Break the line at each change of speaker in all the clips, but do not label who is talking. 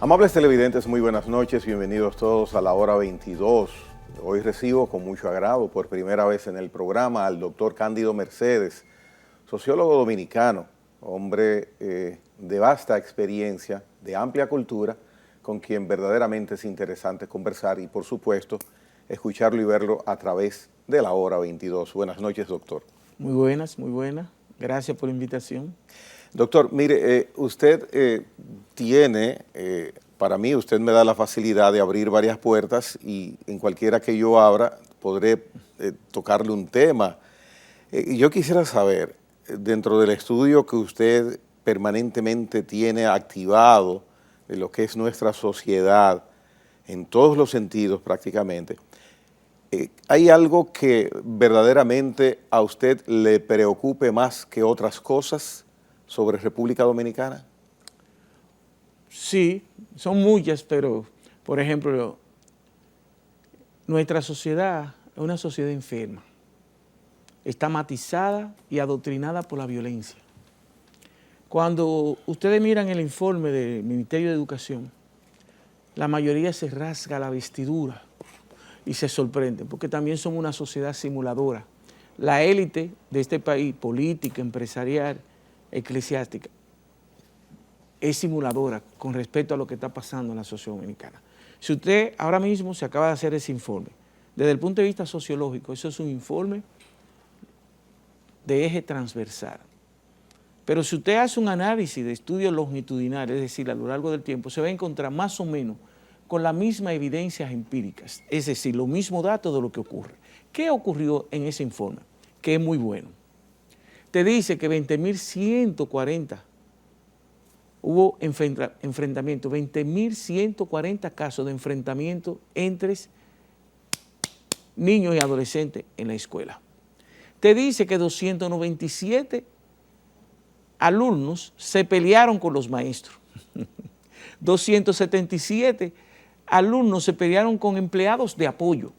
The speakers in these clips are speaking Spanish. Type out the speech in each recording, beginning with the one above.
Amables televidentes, muy buenas noches, bienvenidos todos a la hora 22. Hoy recibo con mucho agrado por primera vez en el programa al doctor Cándido Mercedes, sociólogo dominicano, hombre de vasta experiencia, de amplia cultura, con quien verdaderamente es interesante conversar y por supuesto escucharlo y verlo a través de la hora 22. Buenas noches, doctor.
Muy buenas, muy buenas. Gracias por la invitación.
Doctor, mire, usted tiene, para mí, usted me da la facilidad de abrir varias puertas y en cualquiera que yo abra podré tocarle un tema. Yo quisiera saber, dentro del estudio que usted permanentemente tiene activado de lo que es nuestra sociedad, en todos los sentidos prácticamente, ¿hay algo que verdaderamente a usted le preocupe más que otras cosas sobre República Dominicana?
Sí, son muchas, pero, por ejemplo, nuestra sociedad es una sociedad enferma. Está matizada y adoctrinada por la violencia. Cuando ustedes miran el informe del Ministerio de Educación, la mayoría se rasga la vestidura y se sorprenden, porque también son una sociedad simuladora. La élite de este país, política, empresarial, eclesiástica, es simuladora con respecto a lo que está pasando en la sociedad dominicana. Si usted ahora mismo se acaba de hacer ese informe, desde el punto de vista sociológico, eso es un informe de eje transversal. Pero si usted hace un análisis de estudios longitudinales, es decir, a lo largo del tiempo, se va a encontrar más o menos con las mismas evidencias empíricas, es decir, los mismos datos de lo que ocurre. ¿Qué ocurrió en ese informe? Que es muy bueno. Te dice que 20.140 hubo enfrentamientos, 20.140 casos de enfrentamiento entre niños y adolescentes en la escuela. Te dice que 297 alumnos se pelearon con los maestros. 277 alumnos se pelearon con empleados de apoyo.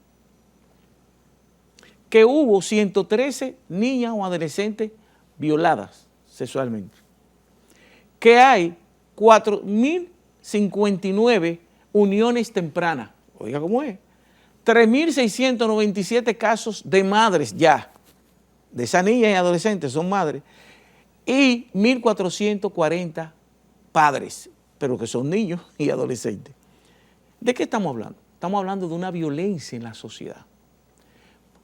Que hubo 113 niñas o adolescentes violadas sexualmente. Que hay 4.059 uniones tempranas. Oiga cómo es. 3.697 casos de madres ya. De esas niñas y adolescentes son madres. Y 1.440 padres, pero que son niños y adolescentes. ¿De qué estamos hablando? Estamos hablando de una violencia en la sociedad.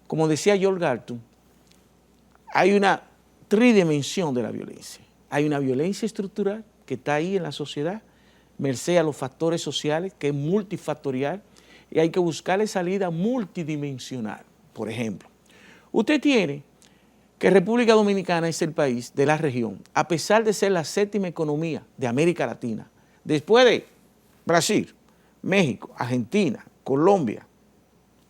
Como decía George Galton, hay una tridimensión de la violencia. Hay una violencia estructural que está ahí en la sociedad, merced a los factores sociales, que es multifactorial, y hay que buscarle salida multidimensional. Por ejemplo, usted tiene que República Dominicana es el país de la región, a pesar de ser la séptima economía de América Latina, después de Brasil, México, Argentina, Colombia,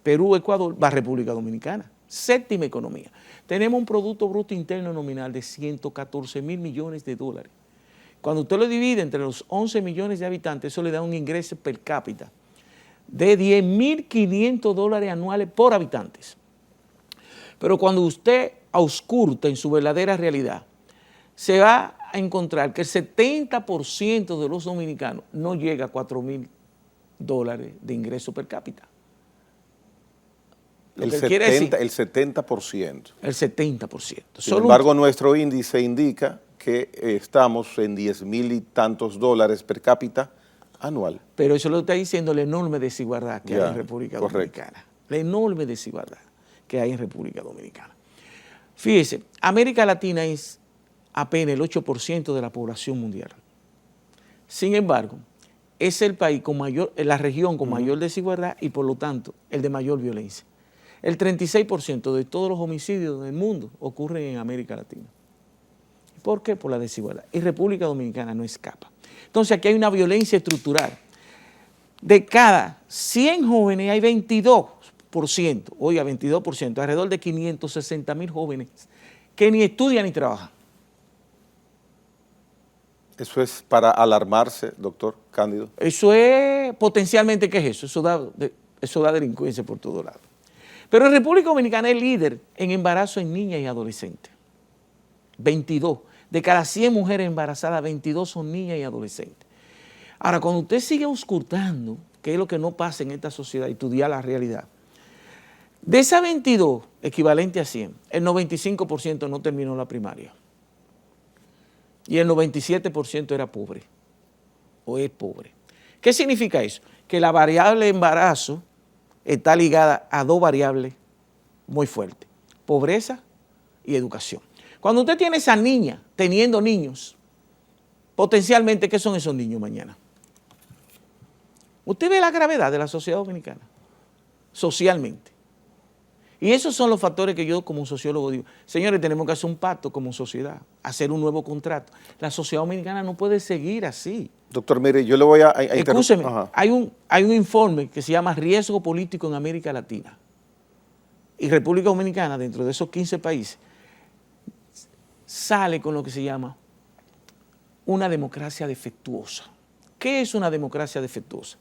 Perú, Ecuador, va República Dominicana, séptima economía. Tenemos un Producto Bruto Interno Nominal de 114.000 millones de dólares. Cuando usted lo divide entre los 11 millones de habitantes, eso le da un ingreso per cápita de 10.500 dólares anuales por habitantes. Pero cuando usted ausculta en su verdadera realidad, se va a encontrar que el 70% de los dominicanos no llega a 4.000 dólares de ingreso per cápita.
El 70%.
El 70%.
Sin embargo, nuestro índice indica que estamos en 10.000 y tantos dólares per cápita anual.
Pero eso lo está diciendo la enorme desigualdad que hay en República Dominicana. La enorme desigualdad que hay en República Dominicana. Fíjese, América Latina es apenas el 8% de la población mundial. Sin embargo, es el país con mayor, la región con mayor desigualdad y por lo tanto el de mayor violencia. El 36% de todos los homicidios del mundo ocurren en América Latina. ¿Por qué? Por la desigualdad. Y República Dominicana no escapa. Entonces aquí hay una violencia estructural. De cada 100 jóvenes hay 22%, oiga, 22%, alrededor de 560.000 jóvenes que ni estudian ni trabajan.
¿Eso es para alarmarse, doctor Cándido?
Eso es potencialmente, ¿qué es eso? Eso da delincuencia por todos lados. Pero en República Dominicana es líder en embarazo en niñas y adolescentes. 22. De cada 100 mujeres embarazadas, 22 son niñas y adolescentes. Ahora, cuando usted sigue auscultando, que es lo que no pasa en esta sociedad, y estudiar la realidad, de esa 22, equivalente a 100, el 95% no terminó la primaria. Y el 97% era pobre, o es pobre. ¿Qué significa eso? Que la variable embarazo está ligada a dos variables muy fuertes: pobreza y educación. Cuando usted tiene esa niña teniendo niños, potencialmente, ¿qué son esos niños mañana? Usted ve la gravedad de la sociedad dominicana, socialmente. Y esos son los factores que yo como sociólogo digo, señores, tenemos que hacer un pacto como sociedad, hacer un nuevo contrato. La sociedad dominicana no puede seguir así.
Doctor, mire, yo le voy a
Escúcheme, hay un informe que se llama Riesgo Político en América Latina. Y República Dominicana, dentro de esos 15 países, sale con lo que se llama una democracia defectuosa. ¿Qué es una democracia defectuosa?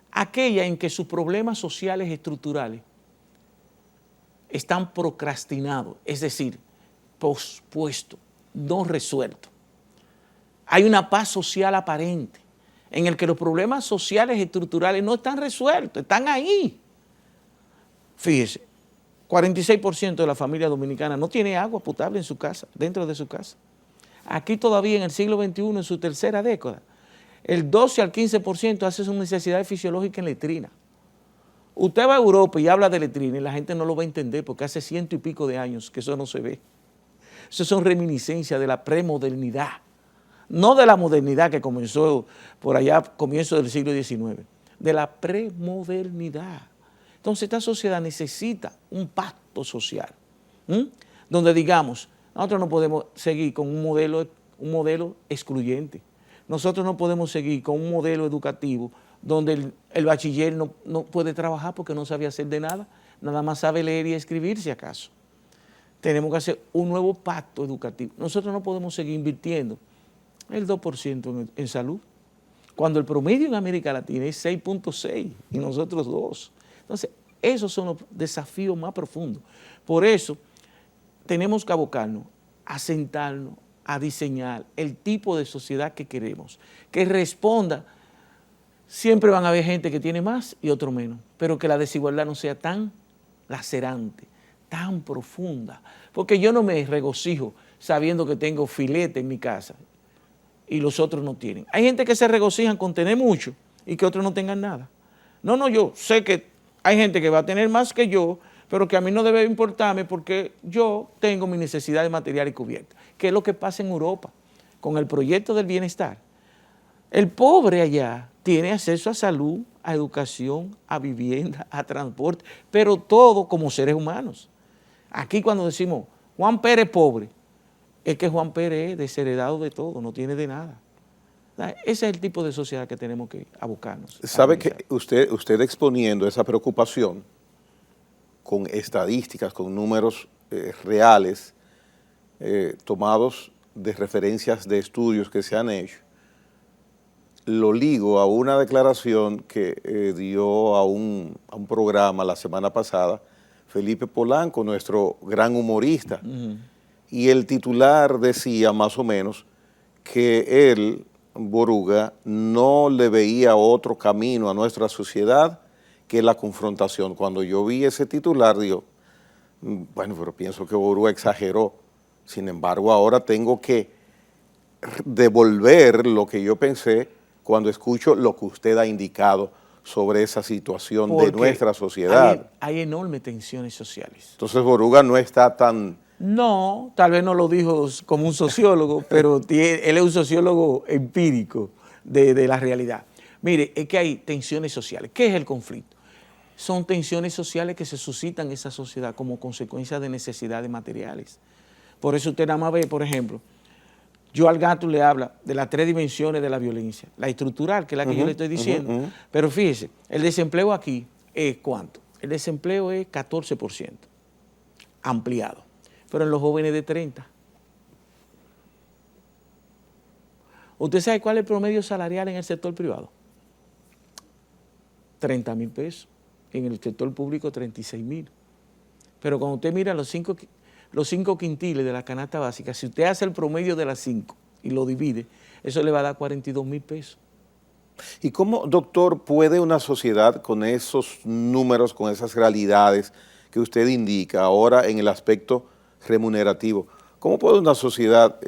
Aquella en que sus problemas sociales estructurales están procrastinados, es decir, pospuestos, no resueltos. Hay una paz social aparente en el que los problemas sociales estructurales no están resueltos, están ahí. Fíjese, 46% de la familia dominicana no tiene agua potable en su casa, dentro de su casa. Aquí todavía en el siglo XXI, en su tercera década, el 12 al 15% hace sus necesidades fisiológicas en letrina. Usted va a Europa y habla de letrina y la gente no lo va a entender porque hace 100 y pico de años que eso no se ve. Eso son reminiscencias de la premodernidad, no de la modernidad que comenzó por allá, comienzo del siglo XIX, de la premodernidad. Entonces esta sociedad necesita un pacto social, donde digamos, nosotros no podemos seguir con un modelo excluyente. Nosotros no podemos seguir con un modelo educativo donde el bachiller no puede trabajar porque no sabe hacer de nada, nada más sabe leer y escribir si acaso. Tenemos que hacer un nuevo pacto educativo. Nosotros no podemos seguir invirtiendo el 2% en salud, cuando el promedio en América Latina es 6.6 y nosotros 2. Entonces, esos son los desafíos más profundos. Por eso, tenemos que abocarnos a sentarnos, a diseñar el tipo de sociedad que queremos, que responda. Siempre van a haber gente que tiene más y otro menos, pero que la desigualdad no sea tan lacerante, tan profunda, porque yo no me regocijo sabiendo que tengo filete en mi casa y los otros no tienen. Hay gente que se regocijan con tener mucho y que otros no tengan nada. No, yo sé que hay gente que va a tener más que yo, pero que a mí no debe importarme porque yo tengo mis necesidades materiales cubiertas, que es lo que pasa en Europa con el proyecto del bienestar. El pobre allá tiene acceso a salud, a educación, a vivienda, a transporte, pero todo como seres humanos. Aquí cuando decimos Juan Pérez pobre, es que Juan Pérez es desheredado de todo, no tiene de nada. Ese es el tipo de sociedad que tenemos que abocarnos.
¿Sabe que usted exponiendo esa preocupación con estadísticas, con números reales, tomados de referencias de estudios que se han hecho, lo ligo a una declaración que dio a un programa la semana pasada Felipe Polanco, nuestro gran humorista, y el titular decía más o menos que él, Boruga, no le veía otro camino a nuestra sociedad que la confrontación. Cuando yo vi ese titular, digo, bueno, pero pienso que Boruga exageró. Sin embargo, ahora tengo que devolver lo que yo pensé cuando escucho lo que usted ha indicado sobre esa situación de nuestra sociedad.
Hay enormes tensiones sociales.
Entonces Boruga no está tan...
No, tal vez no lo dijo como un sociólogo, pero él es un sociólogo empírico de la realidad. Mire, es que hay tensiones sociales. ¿Qué es el conflicto? Son tensiones sociales que se suscitan en esa sociedad como consecuencia de necesidades materiales. Por eso usted nada más ve, por ejemplo, Joel Gatto le habla de las 3 dimensiones de la violencia, la estructural, que es la que yo le estoy diciendo, pero fíjese, el desempleo aquí es ¿cuánto? El desempleo es 14%, ampliado, pero en los jóvenes de 30. ¿Usted sabe cuál es el promedio salarial en el sector privado? 30,000 pesos, en el sector público 36,000. Pero cuando usted mira los 5 quintiles de la canasta básica, si usted hace el promedio de las 5 y lo divide, eso le va a dar 42,000 pesos.
¿Y cómo, doctor, puede una sociedad con esos números, con esas realidades que usted indica ahora en el aspecto remunerativo, cómo puede una sociedad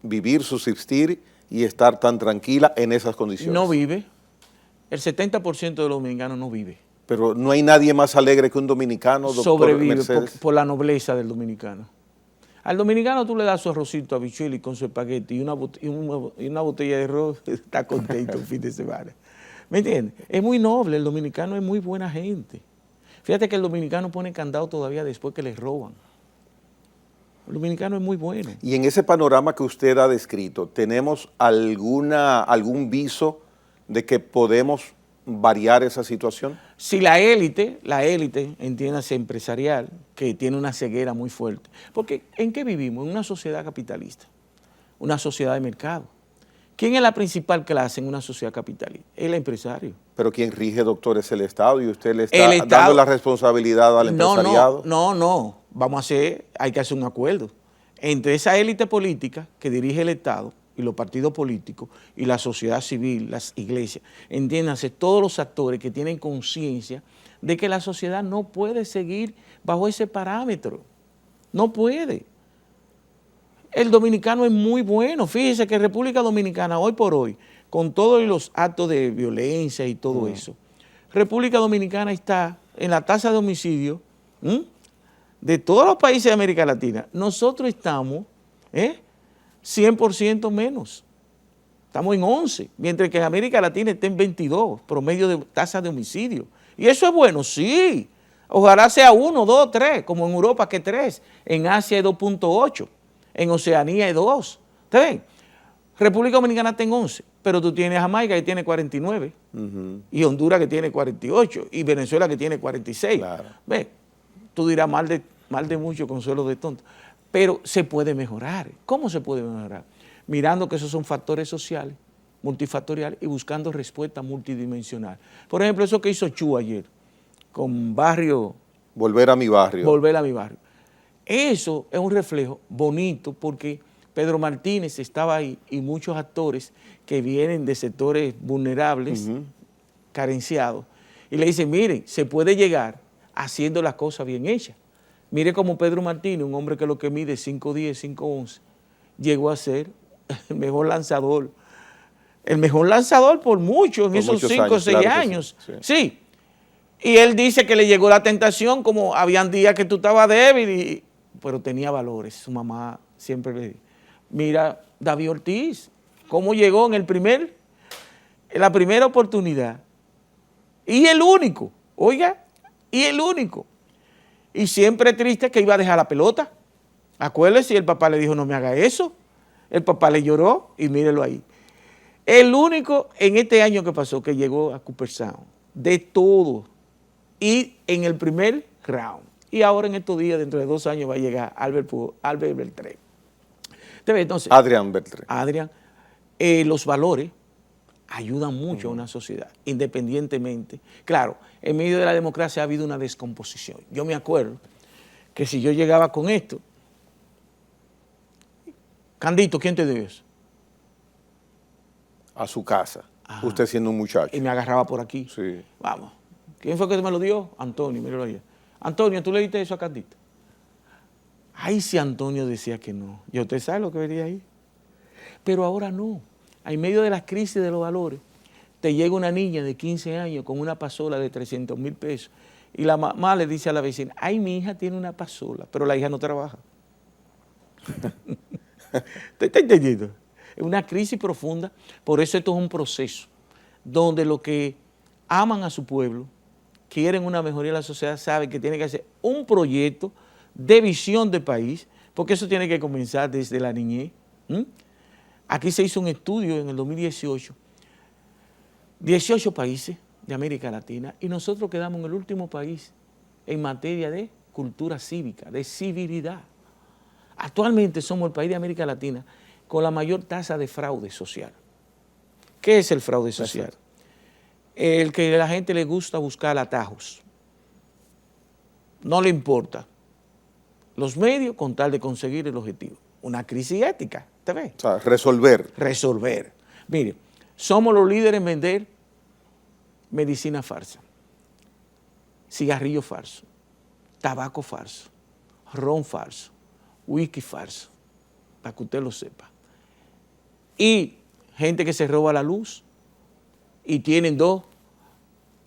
vivir, subsistir y estar tan tranquila en esas condiciones?
No vive. El 70% de los dominicanos no vive.
Pero no hay nadie más alegre que un dominicano, doctor
Sobrevive
Mercedes.
por la nobleza del dominicano. Al dominicano tú le das su arrocito, habichuela y con su espagueti y una botella de arroz, está contento el fin de semana. ¿Me entiendes? Es muy noble, el dominicano es muy buena gente. Fíjate que el dominicano pone candado todavía después que les roban. El dominicano es muy bueno.
Y en ese panorama que usted ha descrito, ¿tenemos algún viso de que podemos variar esa situación?
Si la élite, entiéndase empresarial, que tiene una ceguera muy fuerte. Porque ¿en qué vivimos? En una sociedad capitalista, una sociedad de mercado. ¿Quién es la principal clase en una sociedad capitalista? El empresario.
Pero quien rige, doctor, es el Estado y usted le está dando la responsabilidad al empresariado.
No. Hay que hacer un acuerdo entre esa élite política que dirige el Estado y los partidos políticos y la sociedad civil, las iglesias. Entiéndanse, todos los actores que tienen conciencia de que la sociedad no puede seguir bajo ese parámetro. No puede. El dominicano es muy bueno. Fíjese que República Dominicana, hoy por hoy, con todos los actos de violencia y todo eso, República Dominicana está en la tasa de homicidio de todos los países de América Latina. Nosotros estamos 100% menos. Estamos en 11, mientras que en América Latina está en 22, promedio de tasa de homicidio. ¿Y eso es bueno? Sí. Ojalá sea 1, 2, 3, como en Europa que 3, en Asia es 2.8. En Oceanía hay 2. ¿Está bien? República Dominicana está en 11, pero tú tienes Jamaica que tiene 49, y Honduras que tiene 48, y Venezuela que tiene 46.
Claro.
Ve, tú dirás mal de mucho, consuelo de tonto, pero se puede mejorar. ¿Cómo se puede mejorar? Mirando que esos son factores sociales, multifactoriales, y buscando respuesta multidimensional. Por ejemplo, eso que hizo Chu ayer, con barrio...
Volver a mi barrio.
Volver a mi barrio. Eso es un reflejo bonito porque Pedro Martínez estaba ahí y muchos actores que vienen de sectores vulnerables, carenciados, y le dicen, miren, se puede llegar haciendo las cosas bien hechas. Mire cómo Pedro Martínez, un hombre que lo que mide 5'10", 5'11", llegó a ser el mejor lanzador por mucho en esos 5 o 6 años. Sí. Y él dice que le llegó la tentación, como habían días que tú estabas débil, pero tenía valores. Su mamá siempre le dijo, mira, David Ortiz, cómo llegó en la primera oportunidad. Y el único, oiga, Y siempre triste que iba a dejar la pelota. Acuérdese, y el papá le dijo, no me haga eso. El papá le lloró y mírelo ahí. El único en este año que pasó que llegó a Cooperstown, de todo, y en el primer round. Y ahora en estos días, dentro de 2 años, va a llegar Albert Beltré. Entonces,
Adrián Beltré.
Los valores ayudan mucho a una sociedad, independientemente. Claro, en medio de la democracia ha habido una descomposición. Yo me acuerdo que si yo llegaba con esto, Candito, ¿quién te dio eso?
A su casa, usted siendo un muchacho.
Y me agarraba por aquí.
Sí.
Vamos. ¿Quién fue que me lo dio? Antonio, míralo ahí. Antonio, ¿tú le diste eso a Candito? Ay, si Antonio decía que no. ¿Y usted sabe lo que vería ahí? Pero ahora no. En medio de la crisis de los valores, te llega una niña de 15 años con una pasola de 300,000 pesos y la mamá le dice a la vecina, ay, mi hija tiene una pasola, pero la hija no trabaja. ¿Te está entendiendo? Es una crisis profunda, por eso esto es un proceso donde los que aman a su pueblo, quieren una mejoría de la sociedad, saben que tienen que hacer un proyecto de visión de país, porque eso tiene que comenzar desde la niñez. Aquí se hizo un estudio en el 2018, 18 países de América Latina, y nosotros quedamos en el último país en materia de cultura cívica, de civilidad. Actualmente somos el país de América Latina con la mayor tasa de fraude social. ¿Qué es el fraude social? El que a la gente le gusta buscar atajos. No le importa los medios con tal de conseguir el objetivo. Una crisis ética, ¿te ves?
O sea, resolver.
Resolver. Mire, somos los líderes en vender medicina falsa, cigarrillo falso, tabaco falso, ron falso, whisky falso, para que usted lo sepa. Y gente que se roba la luz y tienen dos.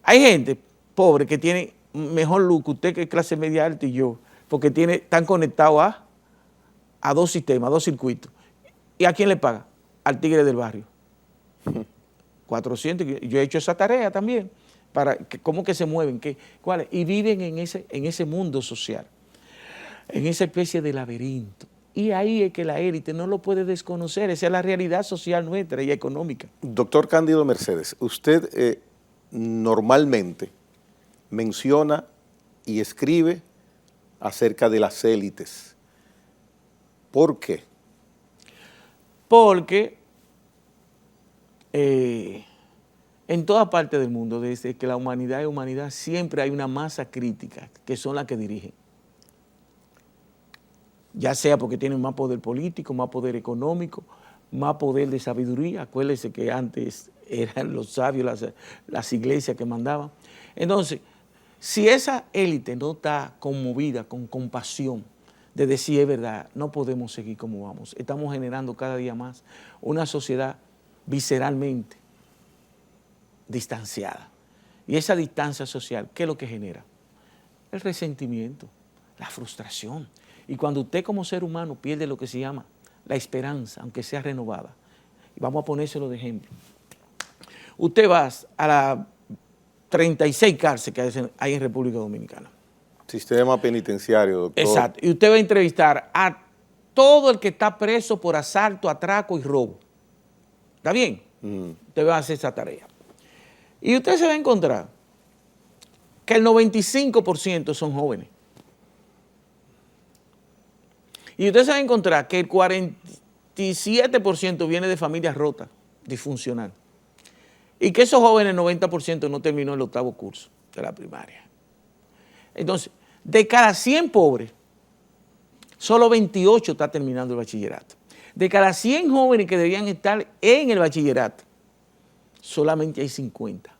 Hay gente pobre que tiene mejor luz que usted, que es clase media alta, y yo, porque están conectados a dos sistemas, a dos circuitos. ¿Y a quién le paga? Al tigre del barrio. 400, yo he hecho esa tarea también, para cómo que se mueven, cuáles, y viven en ese mundo social, en esa especie de laberinto. Y ahí es que la élite no lo puede desconocer, esa es la realidad social nuestra y económica.
Doctor Cándido Mercedes, usted normalmente menciona y escribe acerca de las élites. ¿Por qué?
Porque en toda parte del mundo, desde que la humanidad es humanidad, siempre hay una masa crítica que son las que dirigen. Ya sea porque tienen más poder político, más poder económico, más poder de sabiduría. Acuérdense que antes eran los sabios, las iglesias que mandaban. Entonces, si esa élite no está conmovida, con compasión, de decir es verdad, no podemos seguir como vamos. Estamos generando cada día más una sociedad visceralmente distanciada. Y esa distancia social, ¿qué es lo que genera? El resentimiento, la frustración. Y cuando usted como ser humano pierde lo que se llama la esperanza, aunque sea renovada, y vamos a ponérselo de ejemplo. Usted va a las 36 cárceles que hay en República Dominicana.
Sistema penitenciario, doctor.
Exacto. Y usted va a entrevistar a todo el que está preso por asalto, atraco y robo. ¿Está bien? Usted va a hacer esa tarea. Y usted se va a encontrar que el 95% son jóvenes. Y usted se va a encontrar que el 47% viene de familias rotas, disfuncional. Y que esos jóvenes, el 90% no terminó el 8º curso de la primaria. Entonces, de cada 100 pobres, solo 28 está terminando el bachillerato. De cada 100 jóvenes que debían estar en el bachillerato, solamente hay 50.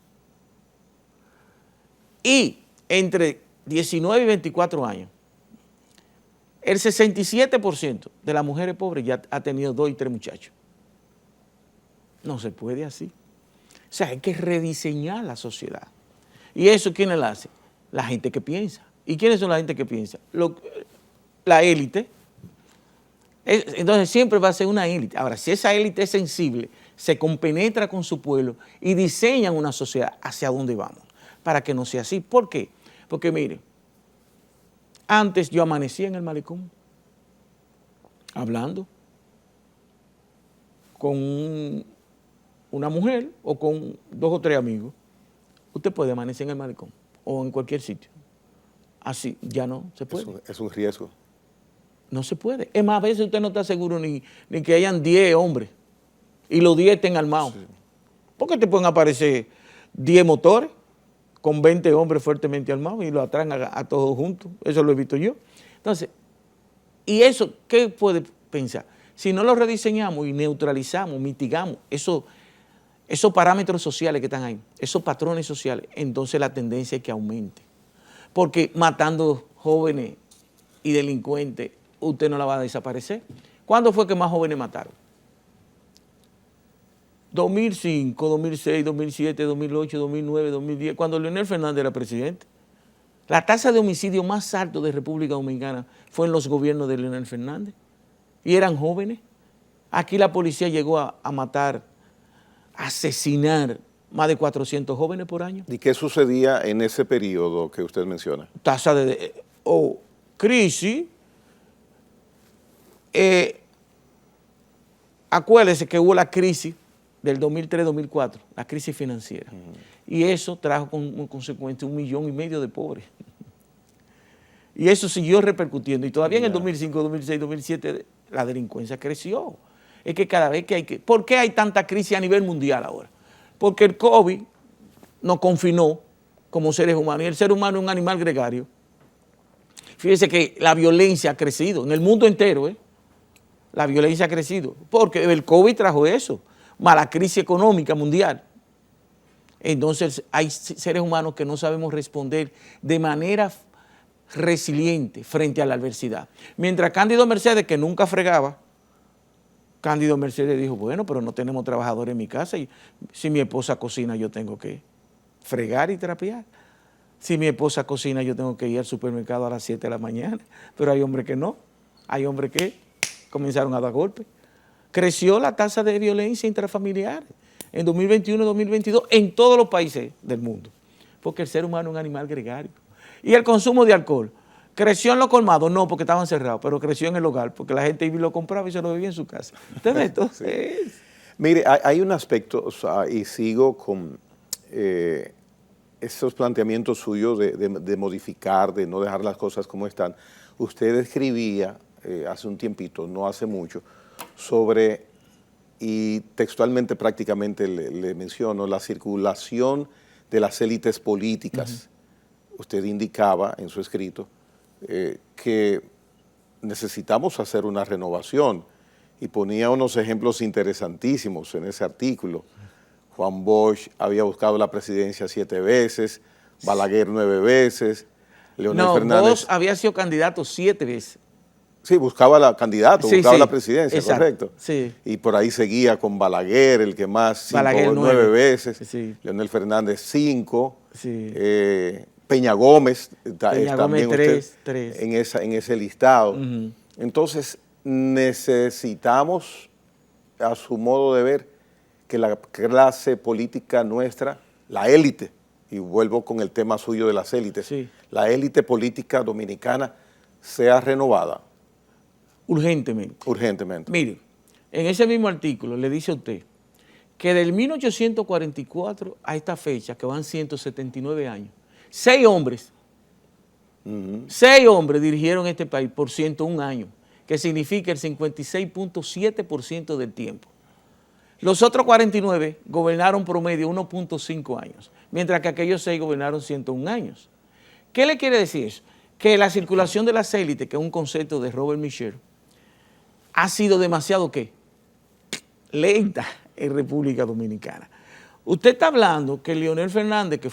Y entre 19 y 24 años, el 67% de las mujeres pobres ya ha tenido 2 y 3 muchachos. No se puede así. O sea, hay que rediseñar la sociedad. ¿Y eso quiénes lo hacen? La gente que piensa. ¿Y quiénes son la gente que piensa? La élite. Entonces siempre va a ser una élite. Ahora, si esa élite es sensible, se compenetra con su pueblo y diseñan una sociedad hacia dónde vamos, para que no sea así. ¿Por qué? Porque mire, antes yo amanecía en el malecón, hablando con una mujer o con 2 o 3 amigos. Usted puede amanecer en el malecón o en cualquier sitio. Así, ya no se puede.
Es un riesgo.
No se puede. Es más, a veces usted no está seguro ni que hayan 10 hombres y los 10 estén armados. Sí. ¿Por qué te pueden aparecer 10 motores con 20 hombres fuertemente armados y lo atraen a todos juntos? Eso lo he visto yo. Entonces, ¿y eso qué puede pensar? Si no lo rediseñamos y neutralizamos, mitigamos esos parámetros sociales que están ahí, esos patrones sociales, entonces la tendencia es que aumente. Porque matando jóvenes y delincuentes, usted no la va a desaparecer. ¿Cuándo fue que más jóvenes mataron? 2005, 2006, 2007, 2008, 2009, 2010, cuando Leonel Fernández era presidente. La tasa de homicidio más alta de República Dominicana fue en los gobiernos de Leonel Fernández. Y eran jóvenes. Aquí la policía llegó a matar, a asesinar más de 400 jóvenes por año.
¿Y qué sucedía en ese periodo que usted menciona?
Tasa de crisis. Acuérdese que hubo la crisis del 2003-2004, la crisis financiera. Y eso trajo como consecuencia 1,5 millones de pobres. Y eso siguió repercutiendo. Y todavía en el 2005, 2006, 2007 la delincuencia creció. Es que cada vez que ¿por qué hay tanta crisis a nivel mundial ahora? Porque el COVID nos confinó como seres humanos. Y el ser humano es un animal gregario. Fíjese que la violencia ha crecido en el mundo entero. La violencia ha crecido. Porque el COVID trajo eso, más la crisis económica mundial. Entonces hay seres humanos que no sabemos responder de manera resiliente frente a la adversidad. Mientras Cándido Mercedes, que nunca fregaba, Cándido Mercedes dijo, bueno, pero no tenemos trabajadores en mi casa y si mi esposa cocina yo tengo que fregar y trapear. Si mi esposa cocina yo tengo que ir al supermercado a las 7 de la mañana. Pero hay hombres que no, hay hombres que comenzaron a dar golpes. Creció la tasa de violencia intrafamiliar en 2021 y 2022 en todos los países del mundo, porque el ser humano es un animal gregario. Y el consumo de alcohol, ¿creció en los colmados? No, porque estaban cerrados, pero creció en el hogar, porque la gente lo compraba y se lo bebía en su casa. ¿Usted ve esto?
Sí. Mire, hay un aspecto, o sea, y sigo con esos planteamientos suyos de modificar, de no dejar las cosas como están. Usted escribía hace un tiempito, no hace mucho, sobre, y textualmente prácticamente le menciono, la circulación de las élites políticas. Usted indicaba en su escrito que necesitamos hacer una renovación y ponía unos ejemplos interesantísimos en ese artículo. Juan Bosch había buscado la presidencia 7 veces, Balaguer 9 veces, Leonel Fernández...
Bosch había sido candidato 7 veces.
Sí, buscaba la candidato,
sí,
buscaba
sí,
la presidencia,
exacto,
correcto.
Sí.
Y por ahí seguía con Balaguer, el que más, 9 veces,
sí.
Leonel Fernández 5,
sí.
Peña Gómez, también
3
en ese listado. Entonces, necesitamos, a su modo de ver, que la clase política nuestra, la élite, y vuelvo con el tema suyo de las élites, la élite política dominicana sea renovada.
Urgentemente.
Urgentemente.
Mire, en ese mismo artículo le dice a usted que del 1844 a esta fecha, que van 179 años, 6 hombres, 6 hombres dirigieron este país por 101 años, que significa el 56.7% del tiempo. Los otros 49 gobernaron promedio 1.5 años, mientras que aquellos 6 gobernaron 101 años. ¿Qué le quiere decir eso? Que la circulación de las élites, que es un concepto de Robert Michel, ha sido demasiado, ¿qué? Lenta en República Dominicana. Usted está hablando que Leonel Fernández, que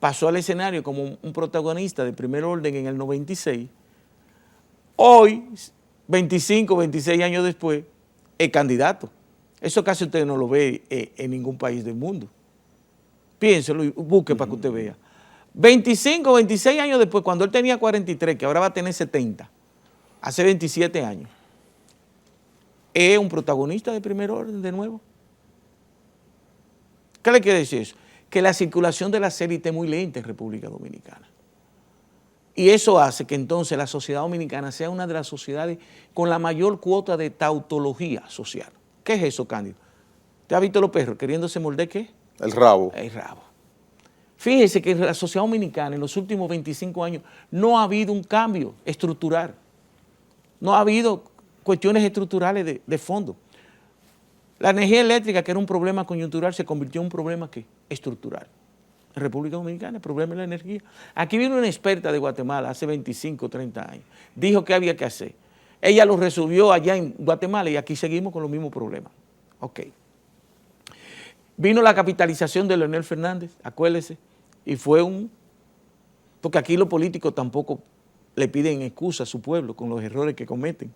pasó al escenario como un protagonista de primer orden en el 96, hoy, 25, 26 años después, es candidato. Eso casi usted no lo ve en ningún país del mundo. Piénselo y busque para que usted vea. 25, 26 años después, cuando él tenía 43, que ahora va a tener 70, hace 27 años, es un protagonista de primer orden de nuevo. ¿Qué le quiere decir eso? Que la circulación de las élites es muy lenta en República Dominicana. Y eso hace que entonces la sociedad dominicana sea una de las sociedades con la mayor cuota de tautología social. ¿Qué es eso, Cándido? ¿Te ha visto los perros queriéndose morder qué?
El rabo.
El rabo. Fíjese que en la sociedad dominicana en los últimos 25 años no ha habido un cambio estructural. No ha habido cuestiones estructurales de fondo. La energía eléctrica, que era un problema coyuntural, se convirtió en un problema ¿qué? Estructural. En República Dominicana el problema es la energía. Aquí vino una experta de Guatemala hace 25 o 30 años. Dijo que había que hacer. Ella lo resolvió allá en Guatemala y aquí seguimos con los mismos problemas. Ok. Vino la capitalización de Leonel Fernández, acuérdese, y fue porque aquí los políticos tampoco le piden excusa a su pueblo con los errores que cometen.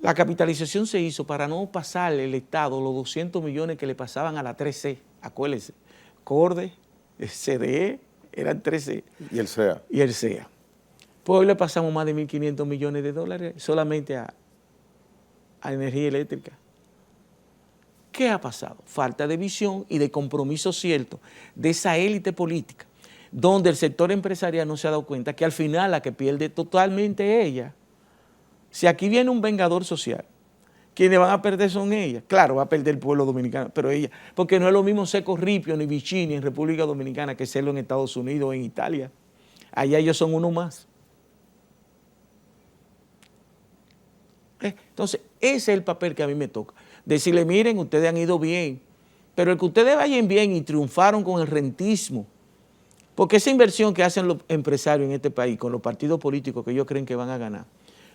La capitalización se hizo para no pasarle el Estado los 200 millones que le pasaban a la 3C, acuérdese, CORDE, CDE, eran 3C.
Y el CEA.
Y el CEA. Pues hoy le pasamos más de 1.500 millones de dólares solamente a energía eléctrica. ¿Qué ha pasado? Falta de visión y de compromiso cierto de esa élite política, donde el sector empresarial no se ha dado cuenta que al final la que pierde totalmente es ella. Si aquí viene un vengador social, quienes van a perder son ellas. Claro, va a perder el pueblo dominicano, pero ella, porque no es lo mismo ser Corripio ni Vicini en República Dominicana que serlo en Estados Unidos o en Italia. Allá ellos son uno más. Entonces, ese es el papel que a mí me toca. Decirle, miren, ustedes han ido bien, pero el que ustedes vayan bien y triunfaron con el rentismo, porque esa inversión que hacen los empresarios en este país con los partidos políticos que ellos creen que van a ganar,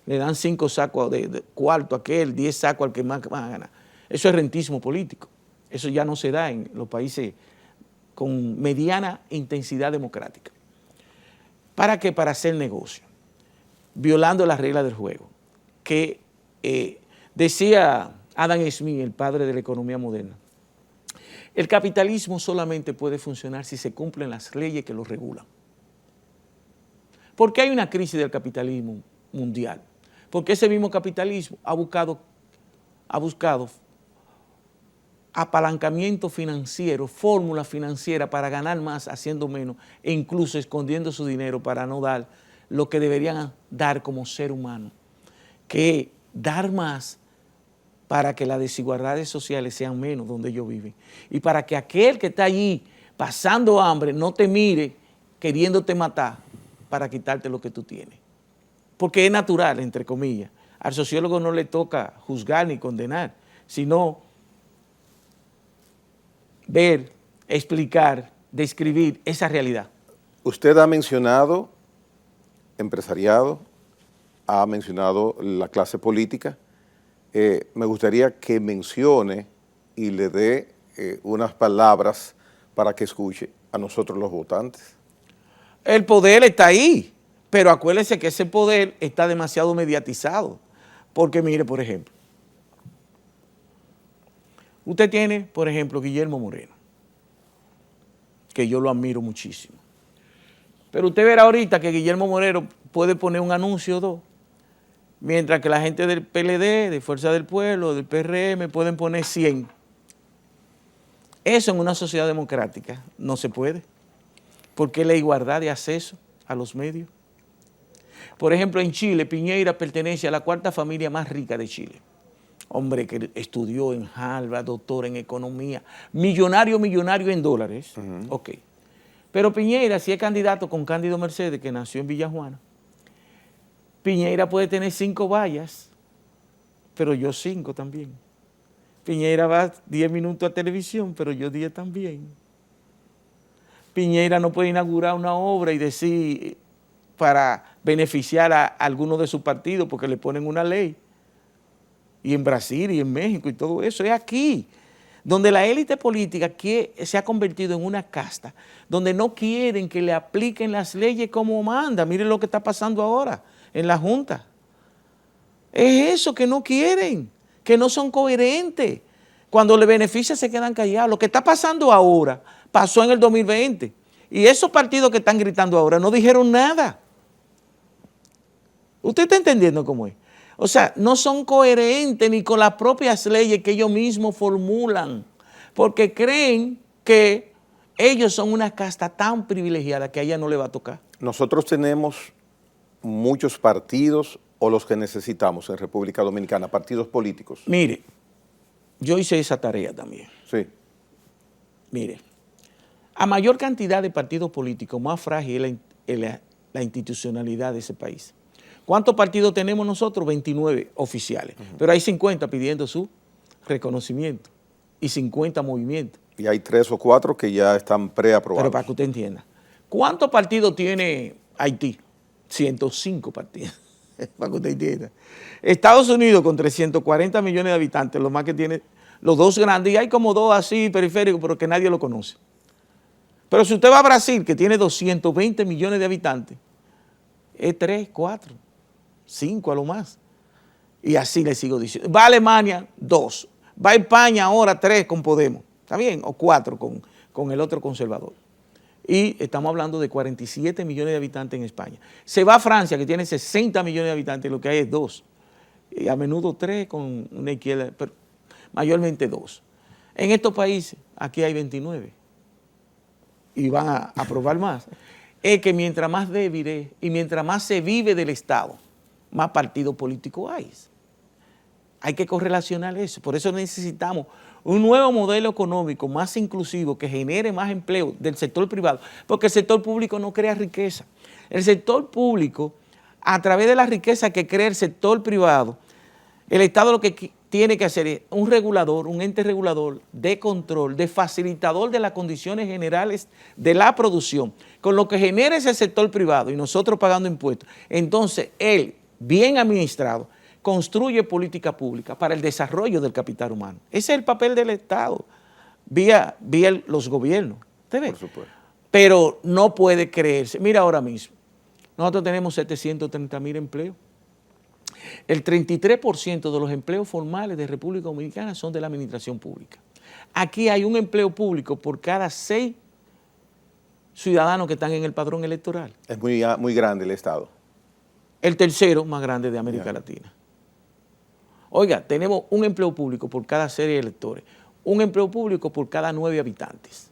le dan 5 sacos de cuarto a aquel, 10 sacos al que más van a ganar. Eso es rentismo político. Eso ya no se da en los países con mediana intensidad democrática. ¿Para qué? Para hacer negocio, violando las reglas del juego. Que decía Adam Smith, el padre de la economía moderna, el capitalismo solamente puede funcionar si se cumplen las leyes que lo regulan. ¿Por qué hay una crisis del capitalismo mundial? Porque ese mismo capitalismo ha buscado apalancamiento financiero, fórmula financiera para ganar más haciendo menos e incluso escondiendo su dinero para no dar lo que deberían dar como ser humano, que es dar más para que las desigualdades sociales sean menos donde ellos viven y para que aquel que está allí pasando hambre no te mire queriéndote matar para quitarte lo que tú tienes. Porque es natural, entre comillas. Al sociólogo no le toca juzgar ni condenar, sino ver, explicar, describir esa realidad.
Usted ha mencionado empresariado, ha mencionado la clase política. Me gustaría que mencione y le dé unas palabras para que escuche a nosotros los votantes.
El poder está ahí, pero acuérdese que ese poder está demasiado mediatizado. Porque mire, por ejemplo, usted tiene, por ejemplo, Guillermo Moreno, que yo lo admiro muchísimo. Pero usted verá ahorita que Guillermo Moreno puede poner un anuncio o dos, mientras que la gente del PLD, de Fuerza del Pueblo, del PRM, pueden poner 100. Eso en una sociedad democrática no se puede, porque la igualdad de acceso a los medios. Por ejemplo, en Chile, Piñera pertenece a la cuarta familia más rica de Chile. Hombre que estudió en Harvard, doctor en economía, millonario en dólares. Ok. Pero Piñera, si es candidato con Cándido Mercedes, que nació en Villajuana, Piñera puede tener 5 vallas, pero yo 5 también. Piñera va 10 minutos a televisión, pero yo 10 también. Piñera no puede inaugurar una obra y decir para beneficiar a alguno de sus partidos porque le ponen una ley. Y en Brasil y en México y todo eso, es aquí, donde la élite política se ha convertido en una casta, donde no quieren que le apliquen las leyes como manda. Miren lo que está pasando ahora en la Junta. Es eso que no quieren, que no son coherentes. Cuando le beneficia se quedan callados. Lo que está pasando ahora pasó en el 2020 y esos partidos que están gritando ahora no dijeron nada. ¿Usted está entendiendo cómo es? O sea, no son coherentes ni con las propias leyes que ellos mismos formulan, porque creen que ellos son una casta tan privilegiada que a ella no le va a tocar.
Nosotros tenemos muchos partidos o los que necesitamos en República Dominicana, partidos políticos.
Mire, yo hice esa tarea también.
Sí.
Mire, a mayor cantidad de partidos políticos, más frágil es la institucionalidad de ese país. ¿Cuántos partidos tenemos nosotros? 29 oficiales, pero hay 50 pidiendo su reconocimiento y 50 movimientos.
Y hay 3 o 4 que ya están preaprobados.
Pero para que usted entienda, ¿cuántos partidos tiene Haití? 105 partidos, para que usted entienda. Estados Unidos con 340 millones de habitantes, lo más que tiene los dos grandes, y hay como 2 así periféricos, pero que nadie lo conoce. Pero si usted va a Brasil, que tiene 220 millones de habitantes, es 3, 4. 5 a lo más. Y así le sigo diciendo. Va a Alemania, 2. Va a España ahora 3 con Podemos. ¿Está bien? O 4 con el otro conservador. Y estamos hablando de 47 millones de habitantes en España. Se va a Francia, que tiene 60 millones de habitantes, y lo que hay es 2. Y a menudo 3 con una izquierda, pero mayormente 2. En estos países, aquí hay 29. Y van a aprobar más. Es que mientras más débil es y mientras más se vive del Estado, más partido político hay. Hay que correlacionar eso. Por eso necesitamos un nuevo modelo económico más inclusivo que genere más empleo del sector privado, porque el sector público no crea riqueza. El sector público, a través de la riqueza que crea el sector privado, el Estado lo que tiene que hacer es un regulador, un ente regulador de control, de facilitador de las condiciones generales de la producción, con lo que genera ese sector privado y nosotros pagando impuestos. Entonces, él, bien administrado, construye política pública para el desarrollo del capital humano. Ese es el papel del Estado. vía los gobiernos. ¿Usted ve?
Por supuesto.
Pero no puede creerse. Mira ahora mismo, nosotros tenemos 730,000 empleos. El 33% de los empleos formales de República Dominicana son de la administración pública. Aquí hay un empleo público por cada 6 ciudadanos que están en el padrón electoral.
Es muy grande el Estado.
El tercero más grande de América Latina. Oiga, tenemos un empleo público por cada 6 electores, un empleo público por cada 9 habitantes.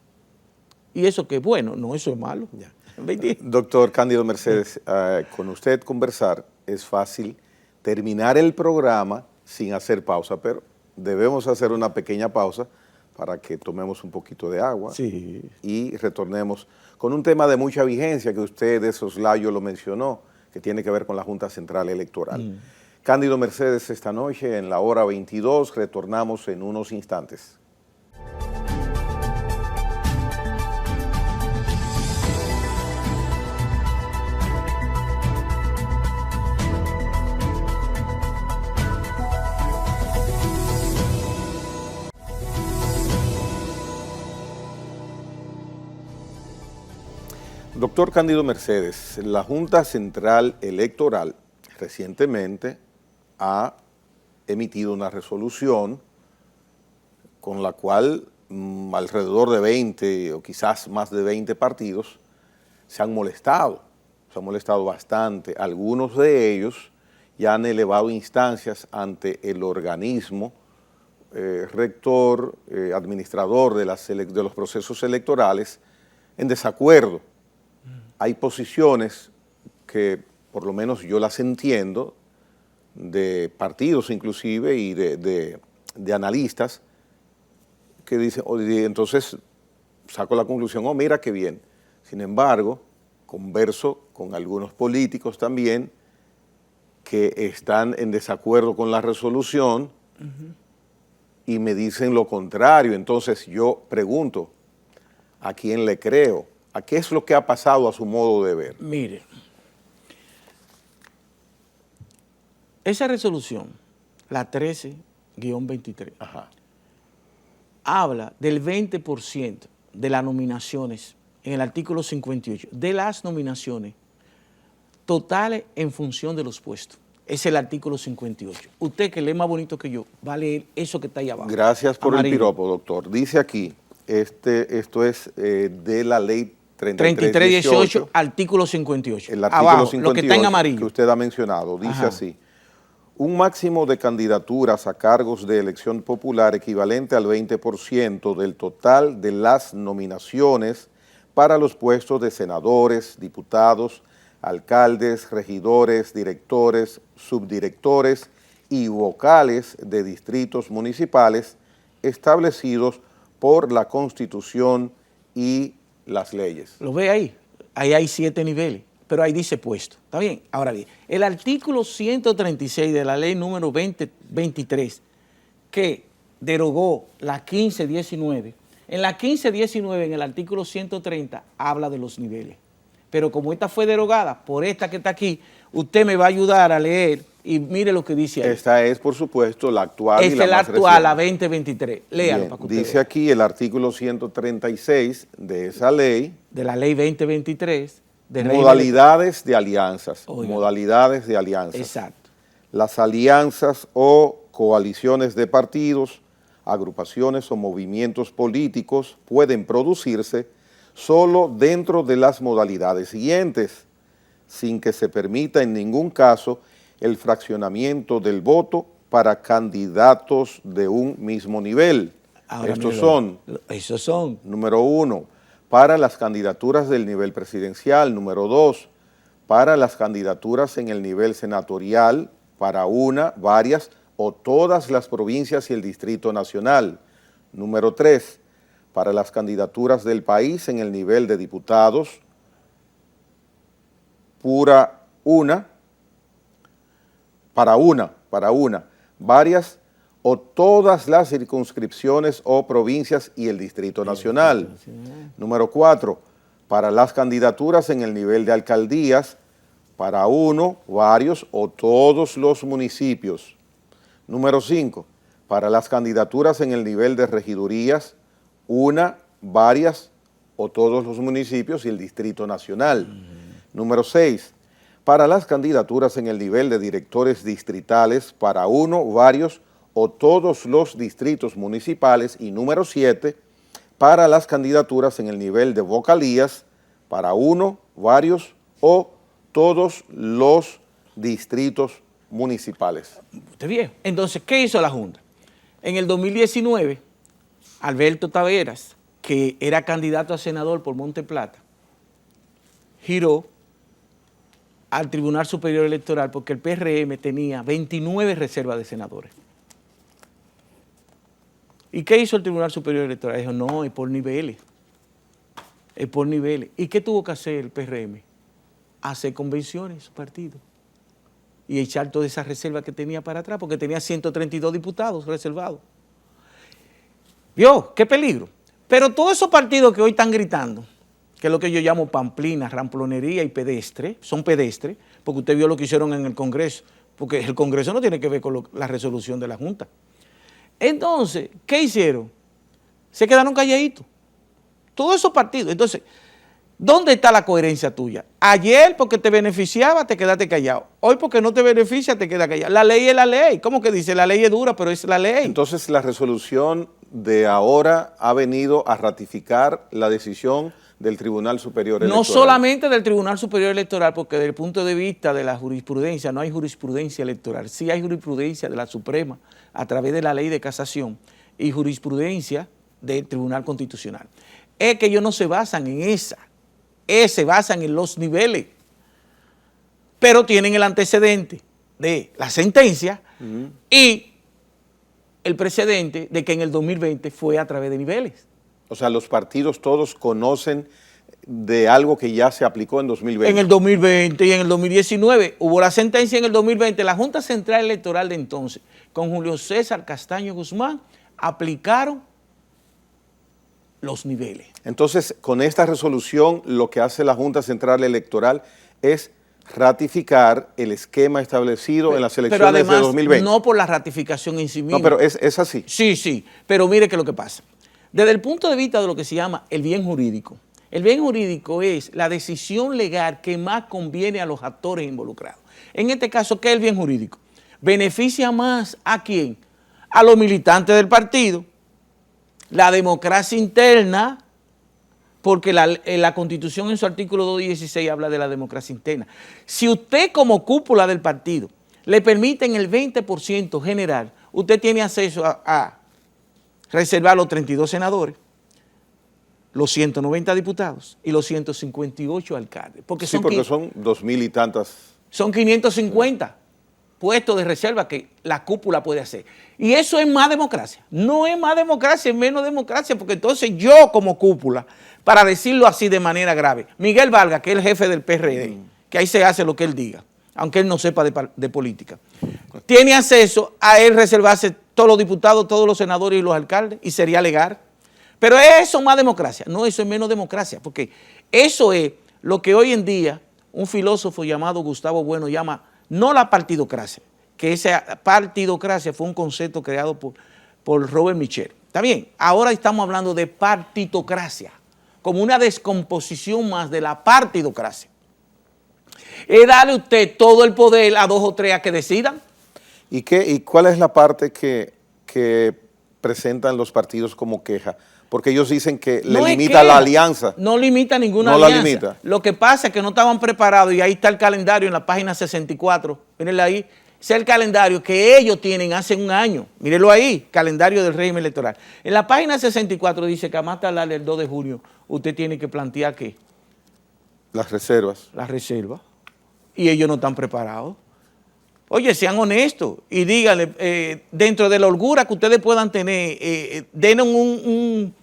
Y eso que es bueno, no, eso es malo.
Doctor Cándido Mercedes, con usted conversar es fácil terminar el programa sin hacer pausa, pero debemos hacer una pequeña pausa para que tomemos un poquito de agua y retornemos con un tema de mucha vigencia que usted de soslayo lo mencionó, que tiene que ver con la Junta Central Electoral. Cándido Mercedes, esta noche en la hora 22, retornamos en unos instantes. Doctor Cándido Mercedes, la Junta Central Electoral recientemente ha emitido una resolución con la cual alrededor de 20 o quizás más de 20 partidos se han molestado bastante. Algunos de ellos ya han elevado instancias ante el organismo rector, administrador de los procesos electorales en desacuerdo. Hay posiciones que por lo menos yo las entiendo, de partidos inclusive y de analistas, que dicen, entonces saco la conclusión, mira qué bien. Sin embargo, converso con algunos políticos también que están en desacuerdo con la resolución y me dicen lo contrario. Entonces yo pregunto, ¿a quién le creo? ¿A qué es lo que ha pasado a su modo de ver?
Mire, esa resolución, la 13-23, habla del 20% de las nominaciones en el artículo 58, de las nominaciones totales en función de los puestos. Es el artículo 58. Usted, que lee más bonito que yo, va a leer eso que está ahí abajo.
Gracias por el piropo, doctor. Dice aquí, esto es de la ley
3318, artículo 58.
El artículo
abajo,
58,
lo que está en amarillo.
que usted ha mencionado, dice así: un máximo de candidaturas a cargos de elección popular equivalente al 20% del total de las nominaciones para los puestos de senadores, diputados, alcaldes, regidores, directores, subdirectores y vocales de distritos municipales establecidos por la Constitución y las leyes.
¿Lo ve ahí? Ahí hay 7 niveles, pero ahí dice puesto. ¿Está bien? Ahora bien, el artículo 136 de la ley número 2023, que derogó la 1519, en la 1519, en el artículo 130, habla de los niveles. Pero como esta fue derogada por esta que está aquí, usted me va a ayudar a leer y mire lo que dice ahí.
Esta es, por supuesto, la actual y la más
la actual, la
reciente.
2023. Léalo para que usted
Dice
vea.
aquí el artículo 136 de esa ley.
De la ley 2023.
Modalidades de alianzas.
Oiga.
Modalidades de alianzas.
Exacto.
Las alianzas o coaliciones de partidos, agrupaciones o movimientos políticos pueden producirse solo dentro de las modalidades siguientes, sin que se permita en ningún caso el fraccionamiento del voto para candidatos de un mismo nivel.
Ahora, Estos son.
Número 1, para las candidaturas del nivel presidencial. Número 2, para las candidaturas en el nivel senatorial, para una, varias o todas las provincias y el Distrito Nacional. Número 3, para las candidaturas del país en el nivel de diputados, para una, varias o todas las circunscripciones o provincias y el Distrito Nacional. Número 4, para las candidaturas en el nivel de alcaldías, para uno, varios o todos los municipios. Número 5, para las candidaturas en el nivel de regidurías, una, varias o todos los municipios y el Distrito Nacional. Número 6, para las candidaturas en el nivel de directores distritales, para uno, varios o todos los distritos municipales. Y número 7, para las candidaturas en el nivel de vocalías, para uno, varios o todos los distritos municipales.
Usted bien. Entonces, ¿qué hizo la Junta? En el 2019, Alberto Taveras, que era candidato a senador por Monte Plata, giró al Tribunal Superior Electoral porque el PRM tenía 29 reservas de senadores. ¿Y qué hizo el Tribunal Superior Electoral? Dijo, no, es por niveles. Es por niveles. ¿Y qué tuvo que hacer el PRM? Hacer convenciones, su partido. Y echar toda esa reserva que tenía para atrás, porque tenía 132 diputados reservados. ¿Vio? ¡Qué peligro! Pero todos esos partidos que hoy están gritando, que es lo que yo llamo pamplina, ramplonería y pedestre, son pedestres, porque usted vio lo que hicieron en el Congreso, porque el Congreso no tiene que ver con la resolución de la Junta. Entonces, ¿qué hicieron? Se quedaron calladitos. Todos esos partidos. Entonces, ¿dónde está la coherencia tuya? Ayer porque te beneficiaba, te quedaste callado. Hoy porque no te beneficia, te quedas callado. La ley es la ley. ¿Cómo que dice? La ley es dura, pero es la ley.
Entonces, la resolución de ahora ha venido a ratificar la decisión del Tribunal Superior Electoral.
No solamente del Tribunal Superior Electoral, porque desde el punto de vista de la jurisprudencia, no hay jurisprudencia electoral. Sí hay jurisprudencia de la Suprema a través de la ley de casación y jurisprudencia del Tribunal Constitucional. Es que ellos no se basan en esa. Se basan en los niveles, pero tienen el antecedente de la sentencia y el precedente de que en el 2020 fue a través de niveles.
O sea, los partidos todos conocen de algo que ya se aplicó en 2020.
En el 2020 y en el 2019 hubo la sentencia. En el 2020 la Junta Central Electoral de entonces, con Julio César Castaño Guzmán, aplicaron los niveles.
Entonces, con esta resolución, lo que hace la Junta Central Electoral es ratificar el esquema establecido en las elecciones
además,
de 2020.
No por la ratificación en sí misma.
No, pero es así.
Sí, sí, pero mire qué es lo que pasa. Desde el punto de vista de lo que se llama el bien jurídico, el bien jurídico es la decisión legal que más conviene a los actores involucrados. En este caso, ¿qué es el bien jurídico? Beneficia más ¿a quién? A los militantes del partido, la democracia interna, porque la Constitución en su artículo 216 habla de la democracia interna. Si usted como cúpula del partido le permiten el 20% general, usted tiene acceso a reservar los 32 senadores, los 190 diputados y los 158 alcaldes. Porque
sí, porque son 2.000 y tantas.
Son 550 puestos de reserva que la cúpula puede hacer. Y eso es más democracia. No es más democracia, es menos democracia, porque entonces yo como cúpula, para decirlo así de manera grave, Miguel Vargas, que es el jefe del PRD, que ahí se hace lo que él diga, aunque él no sepa de política, tiene acceso a él reservarse todos los diputados, todos los senadores y los alcaldes, y sería legal. Pero ¿es eso más democracia? No, eso es menos democracia, porque eso es lo que hoy en día un filósofo llamado Gustavo Bueno llama no la partidocracia, que esa partidocracia fue un concepto creado por Robert Michel. ¿Está bien? Ahora estamos hablando de partitocracia, como una descomposición más de la partidocracia. Es darle usted todo el poder a 2 o 3 a que decidan.
¿Y cuál es la parte que presentan los partidos como queja? Porque ellos dicen que le limita la alianza.
No limita ninguna alianza. No la limita. Lo que pasa es que no estaban preparados y ahí está el calendario en la página 64. Mírenlo ahí. Ese es el calendario que ellos tienen hace un año. Mírenlo ahí, calendario del régimen electoral. En la página 64 dice que a más tardar el 2 de junio usted tiene que plantear ¿qué?
Las reservas.
Las reservas. Y ellos no están preparados. Oye, sean honestos y díganle, dentro de la holgura que ustedes puedan tener, den un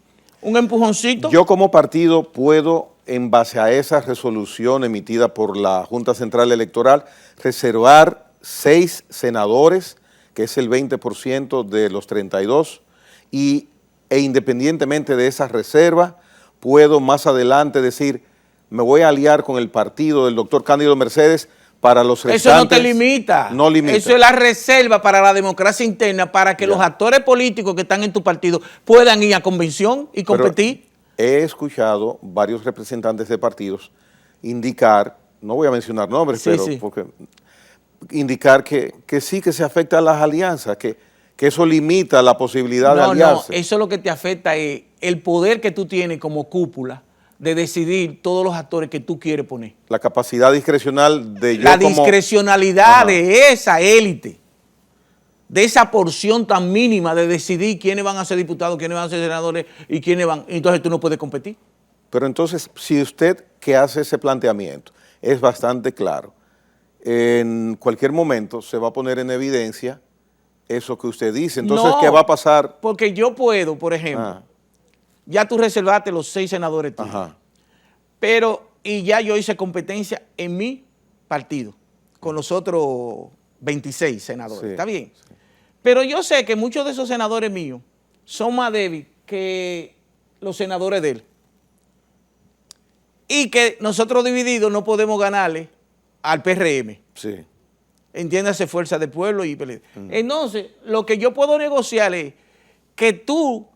empujoncito.
Yo como partido puedo, en base a esa resolución emitida por la Junta Central Electoral, reservar 6 senadores, que es el 20% de los 32, e independientemente de esa reserva, puedo más adelante decir, me voy a aliar con el partido del doctor Cándido Mercedes para los restantes.
Eso no te limita.
No limita.
Eso es la reserva para la democracia interna, para que los actores políticos que están en tu partido puedan ir a convención y competir.
Pero he escuchado varios representantes de partidos indicar, no voy a mencionar nombres, pero porque indicar que sí, que se afecta a las alianzas, que eso limita la posibilidad de aliarse.
No, eso lo que te afecta es el poder que tú tienes como cúpula de decidir todos los actores que tú quieres poner.
La capacidad discrecional de yo
la discrecionalidad de esa élite, de esa porción tan mínima de decidir quiénes van a ser diputados, quiénes van a ser senadores y quiénes van. Entonces tú no puedes competir.
Pero entonces, si usted que hace ese planteamiento es bastante claro, en cualquier momento se va a poner en evidencia eso que usted dice. Entonces,
no,
¿qué va a pasar?
Porque yo puedo, por ejemplo, ya tú reservaste los 6 senadores tuyos, pero, y ya yo hice competencia en mi partido, con los otros 26 senadores, ¿está bien? Sí. Pero yo sé que muchos de esos senadores míos son más débiles que los senadores de él. Y que nosotros divididos no podemos ganarle al PRM.
Sí.
Entiéndase, Fuerza del Pueblo y PLD. Entonces, lo que yo puedo negociar es que tú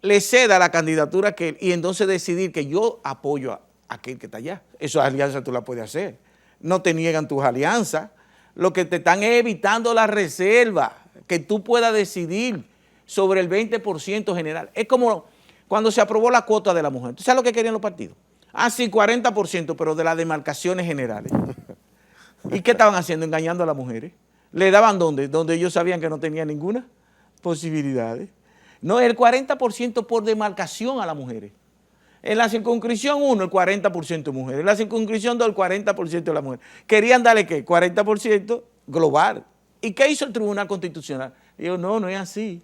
le cedas la candidatura a aquel y entonces decidir que yo apoyo a aquel que está allá. Esas alianzas tú las puedes hacer. No te niegan tus alianzas. Lo que te están es evitando la reserva, que tú puedas decidir sobre el 20% general. Es como cuando se aprobó la cuota de la mujer. ¿Tú sabes lo que querían los partidos? Ah, sí, 40%, pero de las demarcaciones generales. ¿Y qué estaban haciendo? Engañando a las mujeres. ¿Le daban dónde? Donde ellos sabían que no tenían ninguna posibilidad. No, el 40% por demarcación a las mujeres. En la circunscripción 1, el 40% de mujeres. En la circunscripción 2, el 40% de las mujeres. ¿Querían darle qué? 40% global. ¿Y qué hizo el Tribunal Constitucional? Dijo, no es así.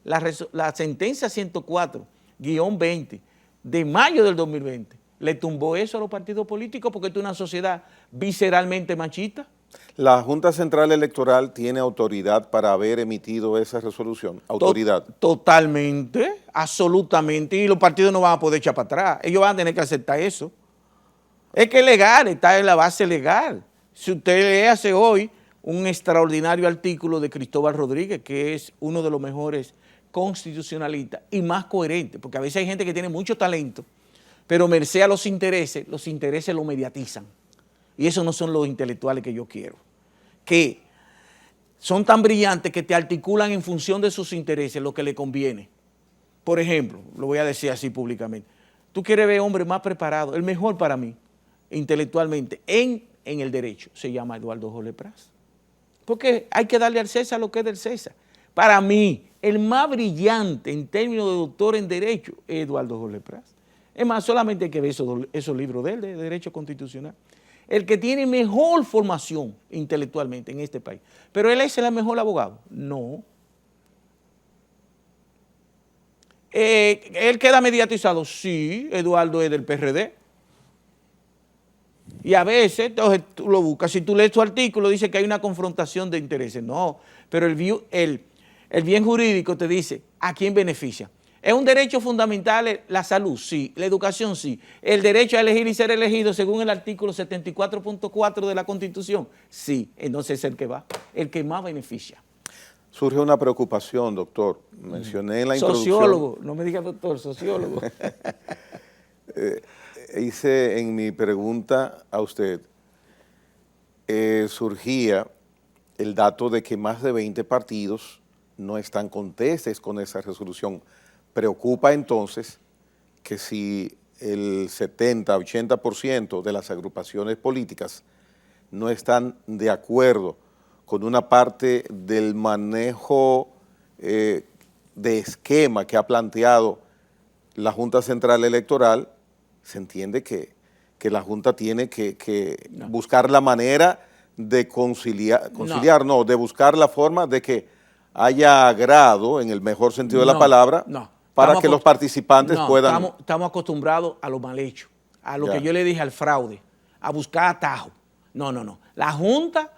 La sentencia 104-20 de mayo del 2020 le tumbó eso a los partidos políticos porque esto es una sociedad visceralmente machista.
¿La Junta Central Electoral tiene autoridad para haber emitido esa resolución? ¿Autoridad?
Totalmente, absolutamente, y los partidos no van a poder echar para atrás, ellos van a tener que aceptar eso. Es que es legal, está en la base legal. Si usted hace hoy un extraordinario artículo de Cristóbal Rodríguez, que es uno de los mejores constitucionalistas y más coherentes, porque a veces hay gente que tiene mucho talento, pero merced a los intereses lo mediatizan. Y esos no son los intelectuales que yo quiero. Que son tan brillantes que te articulan en función de sus intereses lo que le conviene. Por ejemplo, lo voy a decir así públicamente, tú quieres ver hombre más preparado, el mejor para mí, intelectualmente, en el derecho, se llama Eduardo Jorge Pras. Porque hay que darle al César lo que es del César. Para mí, el más brillante en términos de doctor en derecho es Eduardo Jorge Pras. Es más, solamente hay que ver esos libros de él, de derecho constitucional. El que tiene mejor formación intelectualmente en este país. Pero él es el mejor abogado. No. ¿Él queda mediatizado? Sí, Eduardo es del PRD. Y a veces, entonces tú lo buscas, si tú lees tu artículo, dice que hay una confrontación de intereses. No, pero el bien jurídico te dice a quién beneficia. ¿Es un derecho fundamental la salud? Sí. ¿La educación? Sí. ¿El derecho a elegir y ser elegido según el artículo 74.4 de la Constitución? Sí. Entonces es el que va, el que más beneficia.
Surge una preocupación, doctor. Mencioné en la introducción.
Sociólogo, no me diga doctor, sociólogo.
Hice en mi pregunta a usted, surgía el dato de que más de 20 partidos no están contestes con esa resolución. Preocupa entonces que si el 70-80% de las agrupaciones políticas no están de acuerdo con una parte del manejo de esquema que ha planteado la Junta Central Electoral, se entiende que la Junta tiene que buscar la manera de de buscar la forma de que haya agrado, en el mejor sentido de la palabra, para que los participantes puedan...
Estamos acostumbrados a lo mal hecho, a lo que yo le dije al fraude, a buscar atajos. No. La Junta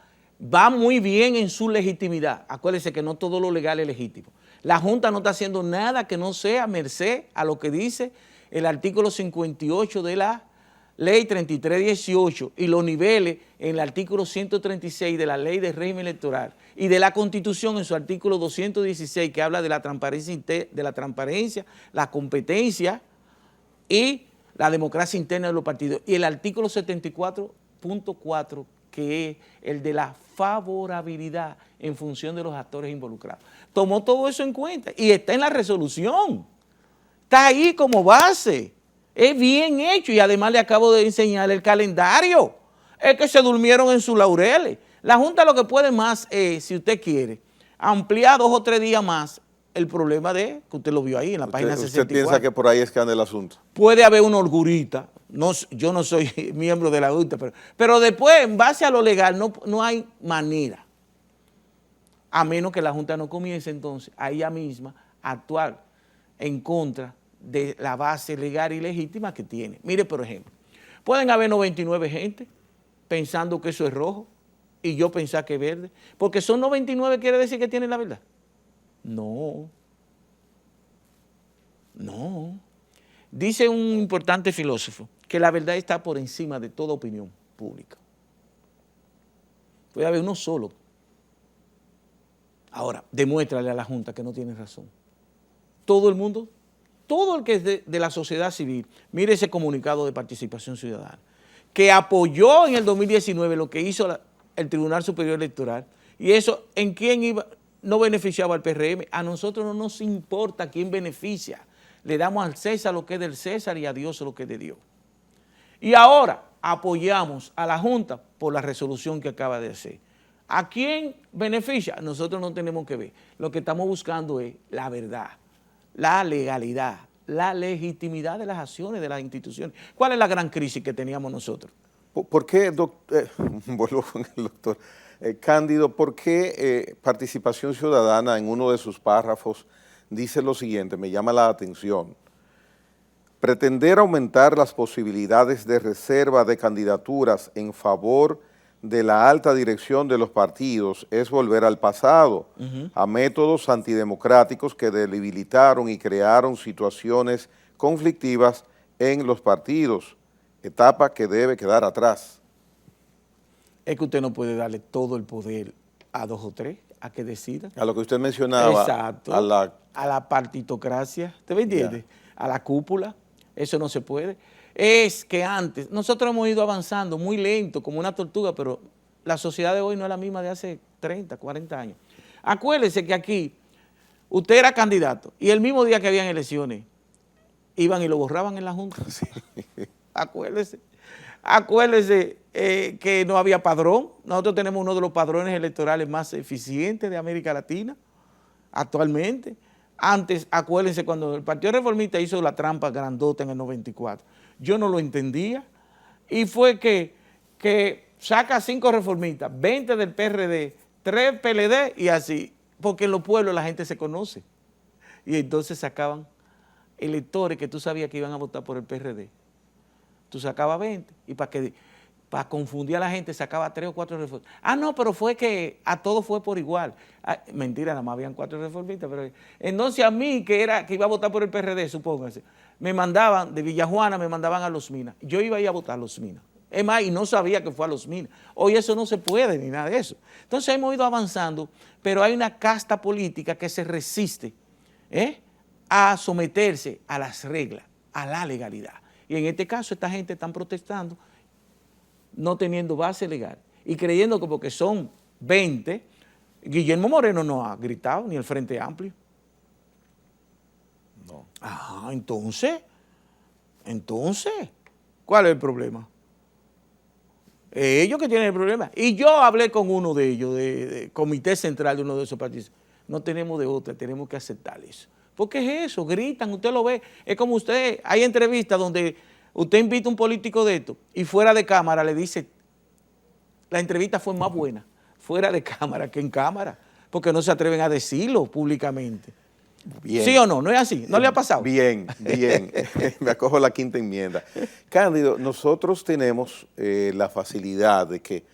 va muy bien en su legitimidad. Acuérdense que no todo lo legal es legítimo. La Junta no está haciendo nada que no sea merced a lo que dice el artículo 58 de la ley 3318 y los niveles en el artículo 136 de la ley de régimen electoral y de la Constitución en su artículo 216 que habla de la transparencia, la competencia y la democracia interna de los partidos, y el artículo 74.4 que es el de la favorabilidad en función de los actores involucrados. Tomó todo eso en cuenta y está en la resolución, está ahí como base, es bien hecho y además le acabo de enseñar el calendario, es que se durmieron en sus laureles. La Junta lo que puede más es, si usted quiere, ampliar 2 o 3 días más el problema de, que usted lo vio ahí en la página 64.
¿Usted piensa que por ahí es que anda el asunto?
Puede haber una holgurita, no, yo no soy miembro de la Junta, pero después, en base a lo legal, no hay manera, a menos que la Junta no comience entonces a ella misma a actuar en contra de la base legal y legítima que tiene. Mire, por ejemplo, pueden haber 99 gente pensando que eso es rojo y yo pensar que es verde, porque son 99 quiere decir que tienen la verdad. No. Dice un importante filósofo que la verdad está por encima de toda opinión pública. Puede haber uno solo. Ahora, demuéstrale a la Junta que no tiene razón. Todo el mundo, todo el que es de la sociedad civil, mire ese comunicado de participación ciudadana, que apoyó en el 2019 lo que hizo el Tribunal Superior Electoral, y eso, ¿en quién iba? No beneficiaba al PRM, a nosotros no nos importa quién beneficia, le damos al César lo que es del César y a Dios lo que es de Dios. Y ahora apoyamos a la Junta por la resolución que acaba de hacer. ¿A quién beneficia? Nosotros no tenemos que ver, lo que estamos buscando es la verdad, la legalidad, la legitimidad de las acciones de las instituciones. ¿Cuál es la gran crisis que teníamos nosotros?
¿Por qué, vuelvo con el doctor Cándido, por qué Participación Ciudadana en uno de sus párrafos dice lo siguiente, me llama la atención? Pretender aumentar las posibilidades de reserva de candidaturas en favor de la alta dirección de los partidos es volver al pasado, a métodos antidemocráticos que debilitaron y crearon situaciones conflictivas en los partidos, etapa que debe quedar atrás.
Es que usted no puede darle todo el poder a 2 o 3 a que decidan.
A lo que usted mencionaba.
Exacto. A la partitocracia, ¿te me entiende? A la cúpula, eso no se puede. Es que antes, nosotros hemos ido avanzando muy lento, como una tortuga, pero la sociedad de hoy no es la misma de hace 30, 40 años. Acuérdese que aquí usted era candidato y el mismo día que habían elecciones, iban y lo borraban en la Junta. Sí. Acuérdese que no había padrón. Nosotros tenemos uno de los padrones electorales más eficientes de América Latina actualmente. Antes, acuérdense, cuando el Partido Reformista hizo la trampa grandota en el 94, yo no lo entendía, y fue que saca 5 reformistas, 20 del PRD, 3 PLD y así, porque en los pueblos la gente se conoce, y entonces sacaban electores que tú sabías que iban a votar por el PRD. Tú sacabas 20 y para confundir a la gente sacaba 3 o 4 reformistas. Ah, no, pero fue que a todos fue por igual. Mentira, nada más habían 4 reformistas. Pero entonces a mí, que iba a votar por el PRD, supóngase, me mandaban, de Villajuana me mandaban a Los Minas. Yo iba a ir a votar a Los Minas. Es más, y no sabía que fue a Los Minas. Hoy eso no se puede ni nada de eso. Entonces hemos ido avanzando, pero hay una casta política que se resiste a someterse a las reglas, a la legalidad. Y en este caso esta gente está protestando no teniendo base legal y creyendo que porque son 20, Guillermo Moreno no ha gritado, ni el Frente Amplio. No. Ah, entonces, ¿cuál es el problema? Ellos que tienen el problema. Y yo hablé con uno de ellos, de comité central de uno de esos partidos. No tenemos de otra, tenemos que aceptar eso. ¿Por qué es eso? Gritan, usted lo ve. Es como usted, hay entrevistas donde usted invita a un político de esto y fuera de cámara le dice, la entrevista fue más buena fuera de cámara que en cámara, porque no se atreven a decirlo públicamente. Bien. ¿Sí o no? ¿No es así? ¿No le ha pasado?
Bien. Me acojo a la 5ª enmienda. Cándido, nosotros tenemos la facilidad de que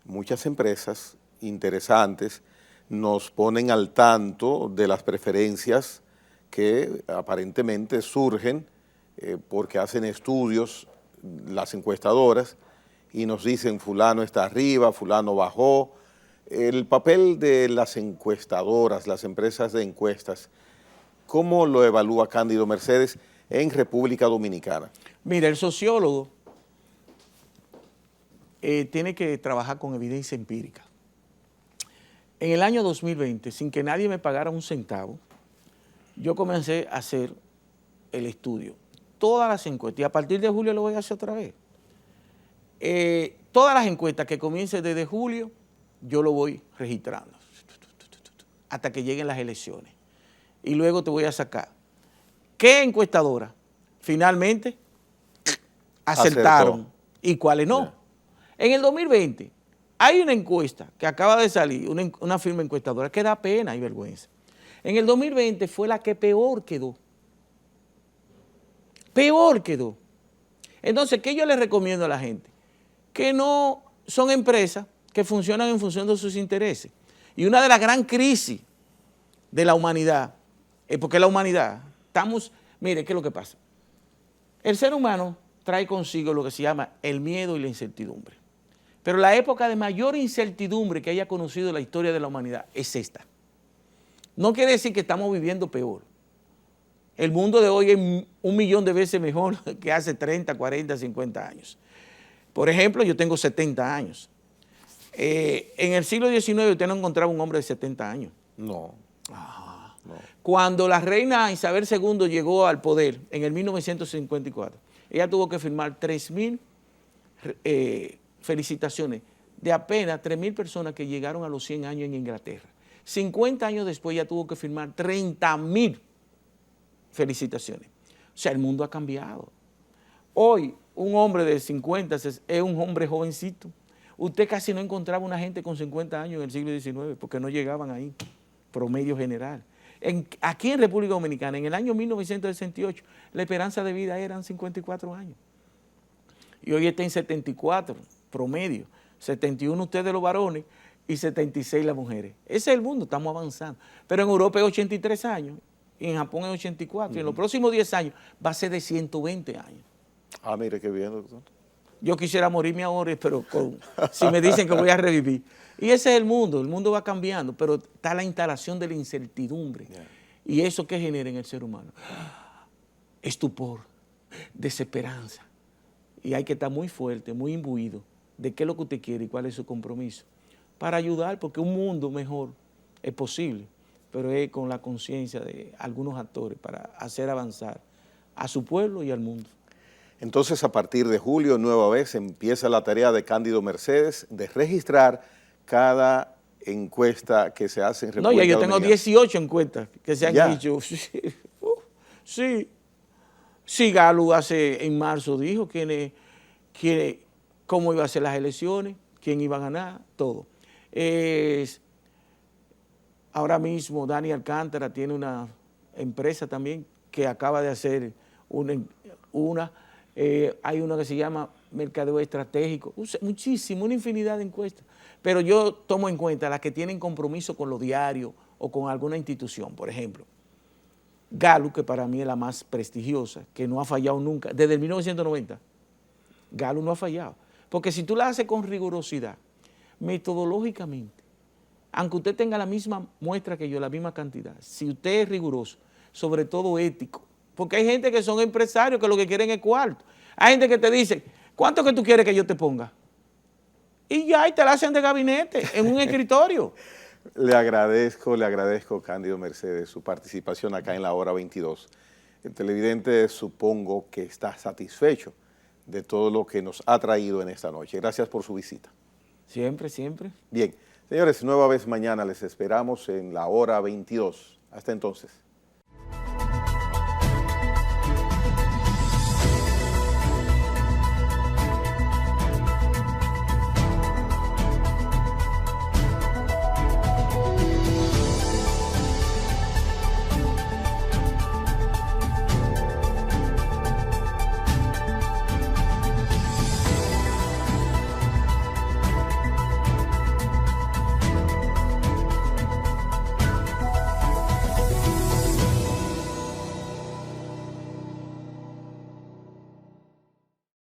muchas empresas interesantes nos ponen al tanto de las preferencias que aparentemente surgen porque hacen estudios las encuestadoras y nos dicen fulano está arriba, fulano bajó. El papel de las encuestadoras, las empresas de encuestas, ¿cómo lo evalúa Cándido Mercedes en República Dominicana?
Mira, el sociólogo tiene que trabajar con evidencia empírica. En el año 2020, sin que nadie me pagara un centavo, yo comencé a hacer el estudio. Todas las encuestas, y a partir de julio lo voy a hacer otra vez. Todas las encuestas que comiencen desde julio, yo lo voy registrando hasta que lleguen las elecciones. Y luego te voy a sacar qué encuestadora finalmente acertaron y cuáles no. Yeah. En el 2020 hay una encuesta que acaba de salir, una firma encuestadora que da pena y vergüenza. En el 2020 fue la que peor quedó. Peor quedó. Entonces, ¿qué yo les recomiendo a la gente? Que no son empresas que funcionan en función de sus intereses. Y una de las gran crisis de la humanidad, porque la humanidad, mire, ¿qué es lo que pasa? El ser humano trae consigo lo que se llama el miedo y la incertidumbre. Pero la época de mayor incertidumbre que haya conocido la historia de la humanidad es esta. No quiere decir que estamos viviendo peor. El mundo de hoy es 1.000.000 de veces mejor que hace 30, 40, 50 años. Por ejemplo, yo tengo 70 años. En el siglo XIX usted no encontraba un hombre de 70 años.
No.
No. Cuando la reina Isabel II llegó al poder en el 1954, ella tuvo que firmar 3.000 felicitaciones de apenas 3.000 personas que llegaron a los 100 años en Inglaterra. 50 años después ella tuvo que firmar 30.000 felicitaciones. O sea, el mundo ha cambiado. Hoy, un hombre de 50 es un hombre jovencito. Usted casi no encontraba una gente con 50 años en el siglo XIX porque no llegaban ahí, promedio general. Aquí en República Dominicana, en el año 1968, la esperanza de vida eran 54 años. Y hoy está en 74, promedio. 71 ustedes los varones y 76 las mujeres. Ese es el mundo, estamos avanzando. Pero en Europa es 83 años, y en Japón es 84, y en los próximos 10 años va a ser de 120 años.
Ah, mire, qué bien, doctor.
Yo quisiera morirme ahora, pero si me dicen que voy a revivir. Y ese es el mundo va cambiando, pero está la instalación de la incertidumbre. Yeah. ¿Y eso qué genera en el ser humano? Estupor, desesperanza. Y hay que estar muy fuerte, muy imbuido de qué es lo que usted quiere y cuál es su compromiso para ayudar, porque un mundo mejor es posible, pero es con la conciencia de algunos actores para hacer avanzar a su pueblo y al mundo.
Entonces, a partir de julio, nueva vez, empieza la tarea de Cándido Mercedes de registrar cada encuesta que se hace en República
Dominicana. No, ya yo tengo 18 encuestas que se han hecho. Sí. Sí, Galo en marzo dijo cómo iban a ser las elecciones, quién iba a ganar, todo. Ahora mismo Dani Alcántara tiene una empresa también que acaba de hacer hay una que se llama Mercadeo Estratégico, una infinidad de encuestas. Pero yo tomo en cuenta las que tienen compromiso con los diarios o con alguna institución. Por ejemplo, Galo, que para mí es la más prestigiosa, que no ha fallado nunca, desde el 1990, Galo no ha fallado. Porque si tú la haces con rigurosidad, metodológicamente, aunque usted tenga la misma muestra que yo, la misma cantidad, si usted es riguroso, sobre todo ético, porque hay gente que son empresarios que lo que quieren es cuarto. Hay gente que te dice, ¿cuánto que tú quieres que yo te ponga? Y ya, y te la hacen de gabinete, en un escritorio.
Le agradezco, Cándido Mercedes, su participación acá en la hora 22. El televidente supongo que está satisfecho de todo lo que nos ha traído en esta noche. Gracias por su visita.
Siempre, siempre.
Bien, señores, nueva vez mañana les esperamos en la hora 22. Hasta entonces.